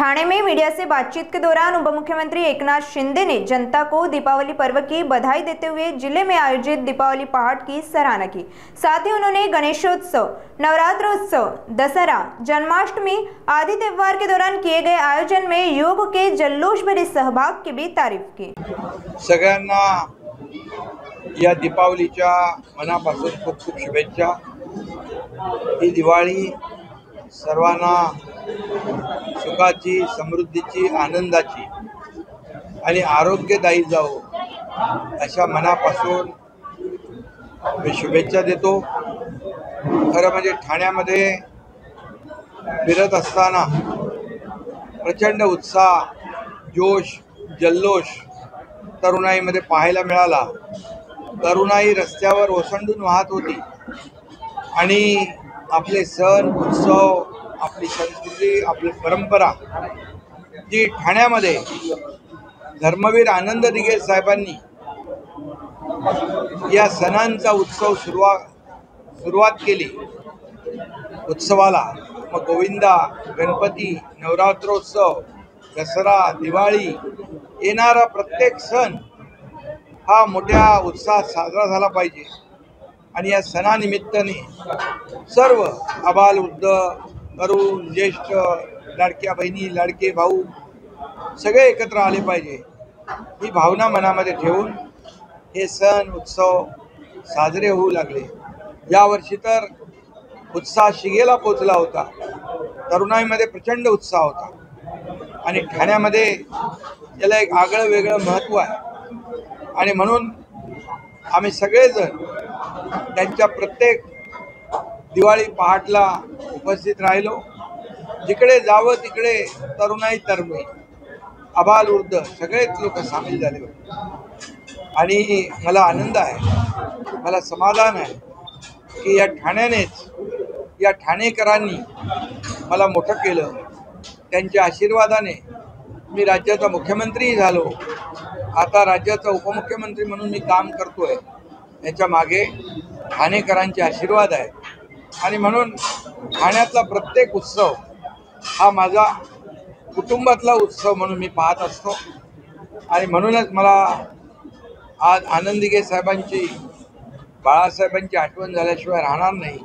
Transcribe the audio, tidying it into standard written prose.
ठाणे में मीडिया से बातचीत के दौरान उप मुख्यमंत्री एकनाथ शिंदे ने जनता को दीपावली पर्व की बधाई देते हुए जिले में आयोजित दीपावली पहाट की सराहना की। साथ ही उन्होंने गणेशोत्सव, नवरात्रोत्सव, दशहरा, जन्माष्टमी आदि त्योहार के दौरान किए गए आयोजन में युवकों के जल्लोष भरे सहभाग की भी तारीफ की। सगळ्यांना या दीपावलीच्या मनापासून खूप खूप शुभेच्छा। ही दिवाळी सर्वांना सुखाची, समृद्धीची, आनंदाची आणि आरोग्यदायी जावो अशा मनापासून मी शुभेच्छा देतो। खरं म्हणजे ठाण्यामध्ये फिरत असताना प्रचंड उत्साह, जोश, जल्लोष तरुणाईमध्ये पाहायला मिळाला। तरुणाई रस्त्यावर ओसंडून वाहत होती आणि आपले सण उत्सव, आपली संस्कृती, आपली परंपरा जी ठाण्यामध्ये धर्मवीर आनंद दिघे साहेबांनी या सणांचा उत्सव सुरुवात केली उत्सवाला। मग गोविंदा, गणपती, नवरात्रोत्सव, दसरा, दिवाळी येणारा प्रत्येक सण हा मोठ्या उत्साहात साजरा झाला पाहिजे आणि या सणानिमित्ताने सर्व आबालवृद्ध, तरुण, ज्येष्ठ, लाडक्या बहिणी, लाडके भाऊ सगळे एकत्र आले पाहिजे ही भावना मनामध्ये ठेवून हे सण उत्सव साजरे होऊ लागले। यावर्षी तर उत्साह शिगेला पोचला होता। तरुणाईमध्ये प्रचंड उत्साह होता आणि ठाण्यामध्ये याला एक आगळं वेगळं महत्त्व आहे आणि म्हणून आम्ही सगळेजण त्यांच्या प्रत्येक दिवाळी पहाटला उपस्थित राहिलो। जिकडे जावं तिकडे तरुणाई तरुणी, आबालवृद्ध सगळेच लोक सामील झाले होते आणि मला आनंद आहे, मला समाधान आहे की या ठाण्यानेच, या ठाणेकरांनी मला मोठं केलं। त्यांच्या आशीर्वादाने मी राज्याचा मुख्यमंत्री झालो। आता राज्याचा उपमुख्यमंत्री म्हणून मी काम करतोय। याच्या मागे ठाणेकरांचे आशीर्वाद आहे आणि म्हणून ठाण्यातला प्रत्येक उत्सव हा माझा कुटुंबातला उत्सव म्हणून मी पाहत असतो आणि म्हणूनच मला आज आनंद दिघे साहेबांची, बाळासाहेबांची आठवण झाल्याशिवाय राहणार नाही।